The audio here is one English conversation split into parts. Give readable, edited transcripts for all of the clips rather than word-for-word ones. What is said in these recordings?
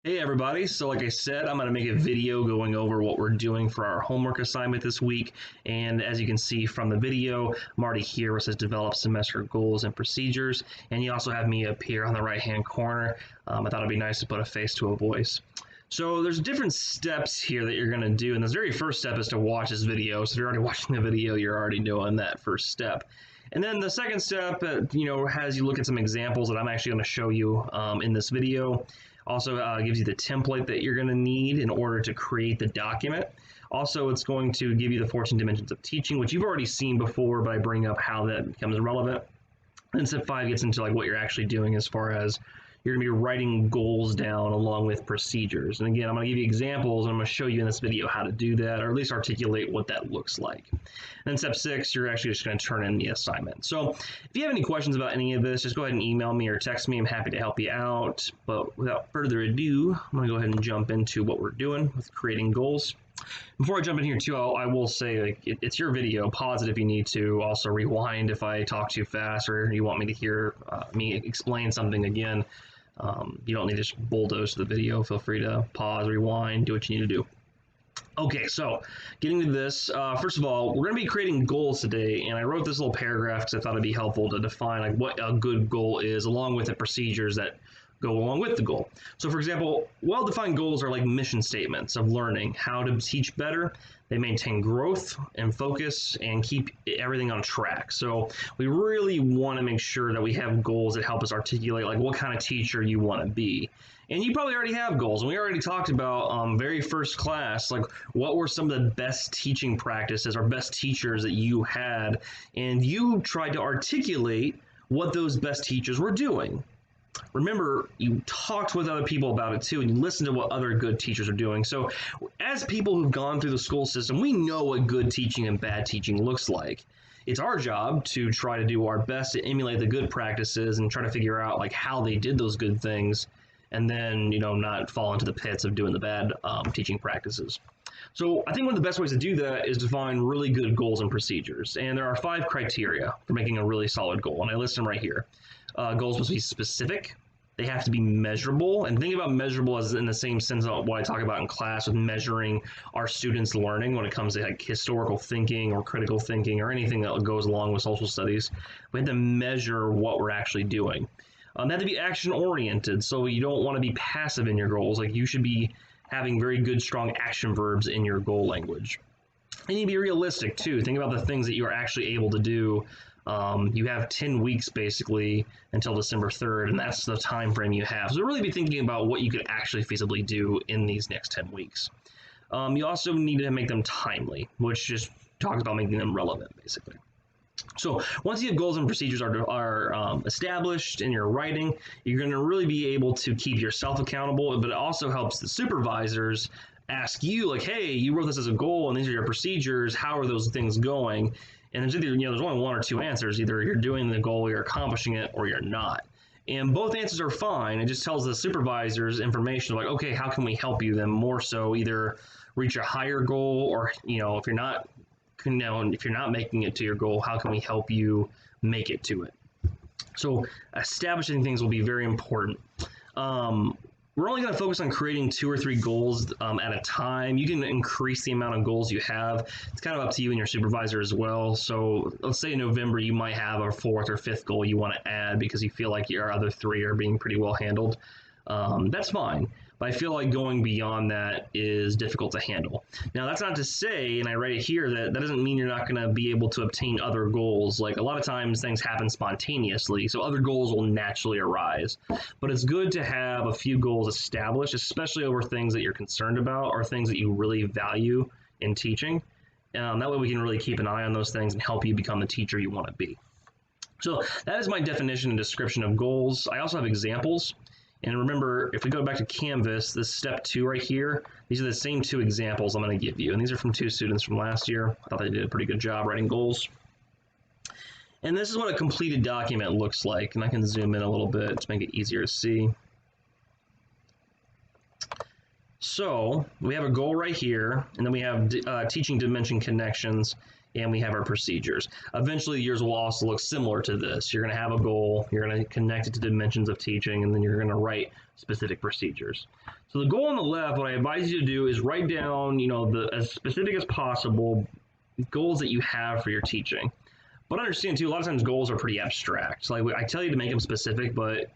Hey everybody, so like I said, I'm going to make a video going over what we're doing for our homework assignment this week. And as you can see from the video, I'm already here where it says develop semester goals and procedures. And you also have me up here on the right hand corner. I thought it'd be nice to put a face to a voice. So there's different steps here that you're going to do. And the very first step is to watch this video. So if you're already watching the video, you're already doing that first step. And then the second step, has you look at some examples that I'm actually going to show you in this video. Also gives you the template that you're going to need in order to create the document. Also, it's going to give you the 14 dimensions of teaching, which you've already seen before, but I bring up how that becomes relevant. And step 5 gets into like what you're actually doing as far as you're going to be writing goals down along with procedures. And again, I'm going to give you examples and I'm going to show you in this video how to do that, or at least articulate what that looks like. And then step 6, you're actually just going to turn in the assignment. So if you have any questions about any of this, just go ahead and email me or text me. I'm happy to help you out. But without further ado, I'm going to go ahead and jump into what we're doing with creating goals. Before I jump in here too, I will say like it's your video. Pause it if you need to. Also rewind if I talk too fast or you want me to hear me explain something again. You don't need to just bulldoze the video. Feel free to pause, rewind, do what you need to do. Okay, so getting to this, first of all, we're going to be creating goals today, and I wrote this little paragraph because I thought it'd be helpful to define like what a good goal is, along with the procedures that go along with the goal. So for example, well-defined goals are like mission statements of learning how to teach better. They maintain growth and focus and keep everything on track. So we really want to make sure that we have goals that help us articulate like what kind of teacher you want to be. And you probably already have goals. And we already talked about very first class, like what were some of the best teaching practices or best teachers that you had. And you tried to articulate what those best teachers were doing. Remember, you talked with other people about it too, and you listened to what other good teachers are doing. So as people who've gone through the school system, we know what good teaching and bad teaching looks like. It's our job to try to do our best to emulate the good practices and try to figure out like how they did those good things, and then not fall into the pits of doing the bad teaching practices. So I think one of the best ways to do that is to find really good goals and procedures. And there are 5 criteria for making a really solid goal, and I list them right here. Goals must be specific. They have to be measurable. And think about measurable as in the same sense of what I talk about in class with measuring our students' learning when it comes to like historical thinking or critical thinking or anything that goes along with social studies. We have to measure what we're actually doing. They have to be action oriented. So you don't want to be passive in your goals. Like you should be having very good, strong action verbs in your goal language. And you need to be realistic too. Think about the things that you are actually able to do. You have 10 weeks basically until December 3rd, and that's the time frame you have. So really be thinking about what you could actually feasibly do in these next 10 weeks. You also need to make them timely, which just talks about making them relevant basically. So once you have goals and procedures are established in your writing, you're going to really be able to keep yourself accountable, but it also helps the supervisors ask you like, hey, you wrote this as a goal and these are your procedures. How are those things going? And there's either, there's only one or two answers. Either you're doing the goal, you're accomplishing it, or you're not. And both answers are fine. It just tells the supervisors information like, okay, how can we help you? Then more so either reach a higher goal or, if you're not making it to your goal, how can we help you make it to it? So establishing things will be very important. We're only going to focus on creating 2 or 3 goals at a time. You can increase the amount of goals you have. It's kind of up to you and your supervisor as well. So let's say in November, you might have a 4th or 5th goal you want to add because you feel like your other 3 are being pretty well handled. That's fine. But I feel like going beyond that is difficult to handle. Now, that's not to say, and I write it here, that doesn't mean you're not going to be able to obtain other goals. Like a lot of times things happen spontaneously, so other goals will naturally arise. But it's good to have a few goals established, especially over things that you're concerned about or things that you really value in teaching. That way we can really keep an eye on those things and help you become the teacher you want to be. So that is my definition and description of goals. I also have examples. And remember, if we go back to Canvas, this step 2 right here, these are the same 2 examples I'm going to give you. And these are from 2 students from last year. I thought they did a pretty good job writing goals. And this is what a completed document looks like. And I can zoom in a little bit to make it easier to see. So we have a goal right here, and then we have teaching dimension connections. and we have our procedures. Eventually, yours will also look similar to this. You're going to have a goal, you're going to connect it to dimensions of teaching, and then you're going to write specific procedures. So the goal on the left, what I advise you to do is write down, as specific as possible goals that you have for your teaching. But understand too, a lot of times goals are pretty abstract. Like I tell you to make them specific, but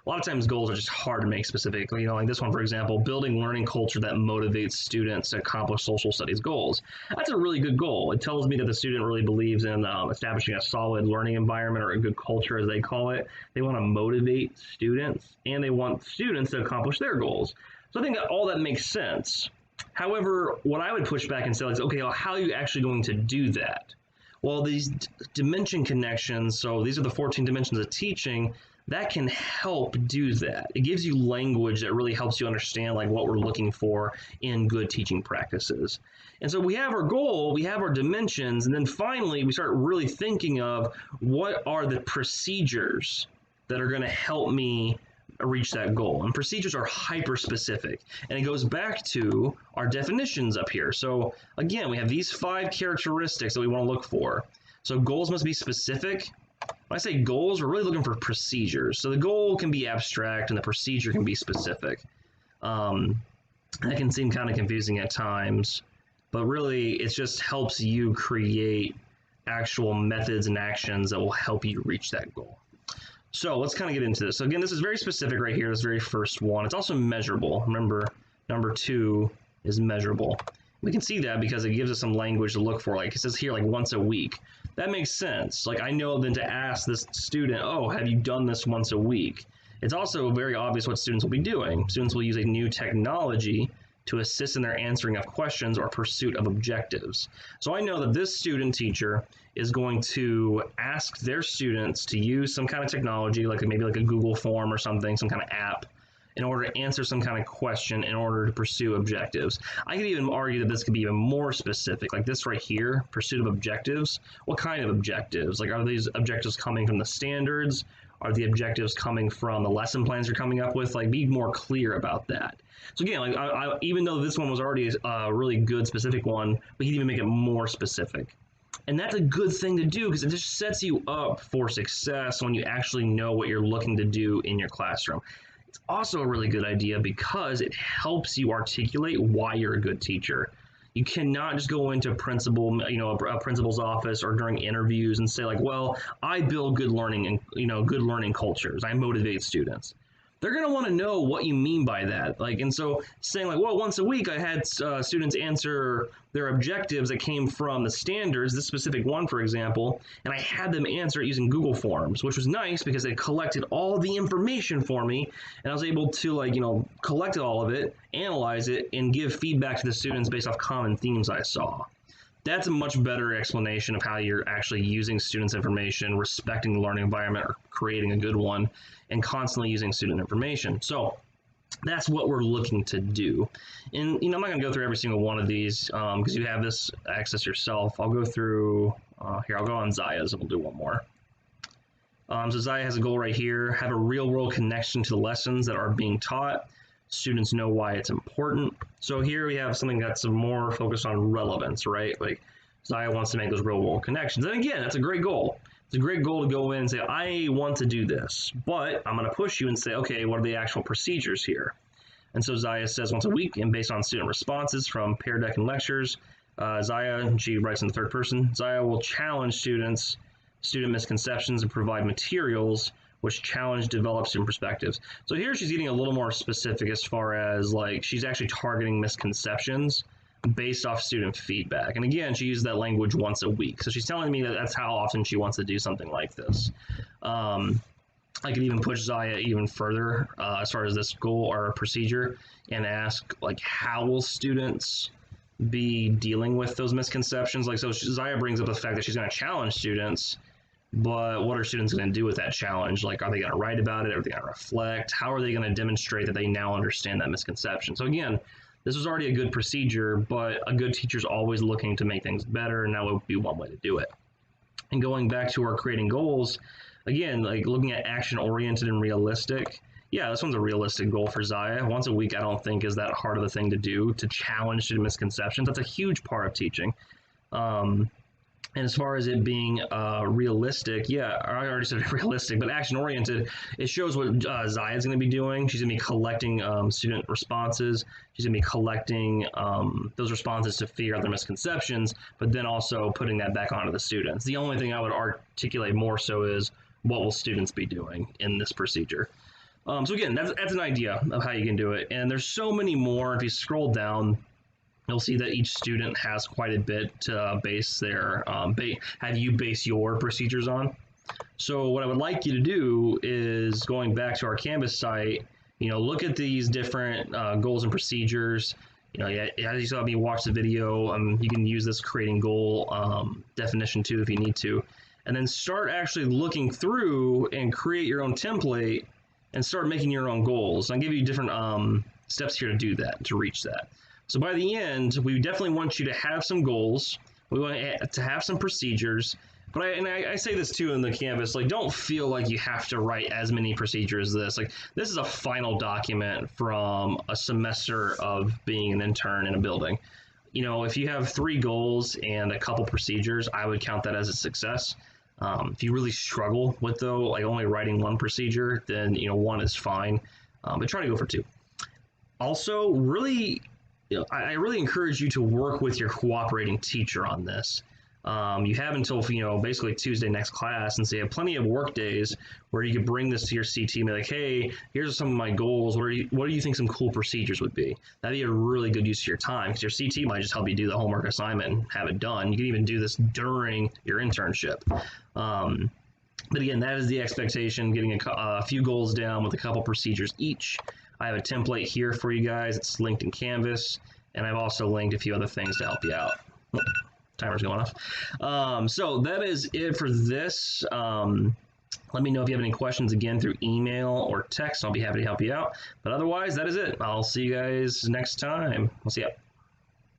a lot of times goals are just hard to make specific. Like this one, for example, building learning culture that motivates students to accomplish social studies goals. That's a really good goal. It tells me that the student really believes in establishing a solid learning environment, or a good culture, as they call it. They want to motivate students, and they want students to accomplish their goals. So I think that all that makes sense. However, what I would push back and say is, okay, well, how are you actually going to do that? Well, these dimension connections, so these are the 14 dimensions of teaching, that can help do that. It gives you language that really helps you understand like what we're looking for in good teaching practices. And so we have our goal, we have our dimensions, and then finally we start really thinking of what are the procedures that are going to help me reach that goal. And procedures are hyper specific, and it goes back to our definitions up here. So again, we have these 5 characteristics that we want to look for. So goals must be specific. When I say goals, we're really looking for procedures. So the goal can be abstract and the procedure can be specific. That can seem kind of confusing at times, but really it just helps you create actual methods and actions that will help you reach that goal. So let's kind of get into this. So again, this is very specific right here, this very first one. It's also measurable. Remember, number 2 is measurable. We can see that because it gives us some language to look for. Like it says here, like once a week. That makes sense. Like I know then to ask this student, oh, have you done this once a week? It's also very obvious what students will be doing. Students will use a new technology to assist in their answering of questions or pursuit of objectives. So I know that this student teacher is going to ask their students to use some kind of technology, like maybe like a Google form or something, some kind of app, in order to answer some kind of question in order to pursue objectives. I could even argue that this could be even more specific, like this right here, pursuit of objectives. What kind of objectives? Like are these objectives coming from the standards? Are the objectives coming from the lesson plans you're coming up with? Like be more clear about that. So again, like even though this one was already a really good specific one, we can even make it more specific. And that's a good thing to do because it just sets you up for success when you actually know what you're looking to do in your classroom. It's also a really good idea because it helps you articulate why you're a good teacher. You cannot just go into a principal's office or during interviews and say like, well, I build good learning and good learning cultures. I motivate students. They're going to want to know what you mean by that. And so saying like, well, once a week I had students answer their objectives that came from the standards, this specific one, for example, and I had them answer it using Google Forms, which was nice because they collected all the information for me, and I was able to collect all of it, analyze it, and give feedback to the students based off common themes I saw. That's a much better explanation of how you're actually using students' information, respecting the learning environment, or creating a good one, and constantly using student information. So that's what we're looking to do. And I'm not going to go through every single one of these because you have this access yourself. I'll go through here. I'll go on Zaya's and we'll do one more. So Zaya has a goal right here: have a real-world connection to the lessons that are being taught. Students know why it's important. So here we have something that's more focused on relevance, right? Like Zaya wants to make those real world connections. And again, that's a great goal. It's a great goal to go in and say, I want to do this, but I'm going to push you and say, okay, what are the actual procedures here? And so Zaya says once a week, and based on student responses from Pear Deck and lectures, Zaya, she writes in the third person, Zaya will challenge student misconceptions and provide materials which challenge, develop student perspectives. So here she's getting a little more specific as far as like she's actually targeting misconceptions based off student feedback. And again, she used that language once a week. So she's telling me that that's how often she wants to do something like this. I could even push Zaya even further as far as this goal or procedure and ask like, how will students be dealing with those misconceptions? Like, so Zaya brings up the fact that she's going to challenge students, but what are students going to do with that challenge? Like, are they going to write about it? Are they going to reflect? How are they going to demonstrate that they now understand that misconception? So again, this was already a good procedure, but a good teacher is always looking to make things better, and that would be one way to do it. And going back to our creating goals, again, like looking at action-oriented and realistic. Yeah, this one's a realistic goal for Zaya. Once a week, I don't think is that hard of a thing to do, to challenge student misconceptions. That's a huge part of teaching. And as far as it being realistic, yeah, I already said realistic, but action oriented, it shows what Zaya's going to be doing. She's going to be collecting student responses. She's going to be collecting those responses to figure out their misconceptions, but then also putting that back onto the students. The only thing I would articulate more so is what will students be doing in this procedure. So again, that's an idea of how you can do it. And there's so many more. If you scroll down, you'll see that each student has quite a bit to base their have you base your procedures on. So what I would like you to do is, going back to our Canvas site, look at these different goals and procedures. As you saw me watch the video, you can use this creating goal definition too if you need to, and then start actually looking through and create your own template and start making your own goals. I'll give you different steps here to do that, to reach that. So by the end, we definitely want you to have some goals. We want to have some procedures. But I say this too in the Canvas, don't feel like you have to write as many procedures as this. This is a final document from a semester of being an intern in a building. If you have 3 goals and a couple procedures, I would count that as a success. If you really struggle with only writing 1 procedure, then 1 is fine. But try to go for 2. Also, really, I really encourage you to work with your cooperating teacher on this. You have until basically Tuesday next class, and so you have plenty of work days where you could bring this to your CT and be like, hey, here's some of my goals. What do you think some cool procedures would be? That'd be a really good use of your time, because your CT might just help you do the homework assignment and have it done. You can even do this during your internship. But again, that is the expectation, getting a few goals down with a couple procedures each. I have a template here for you guys. It's linked in Canvas, and I've also linked a few other things to help you out. Oh, timer's going off. So that is it for this. Let me know if you have any questions, again, through email or text. I'll be happy to help you out. But otherwise, that is it. I'll see you guys next time. We'll see ya.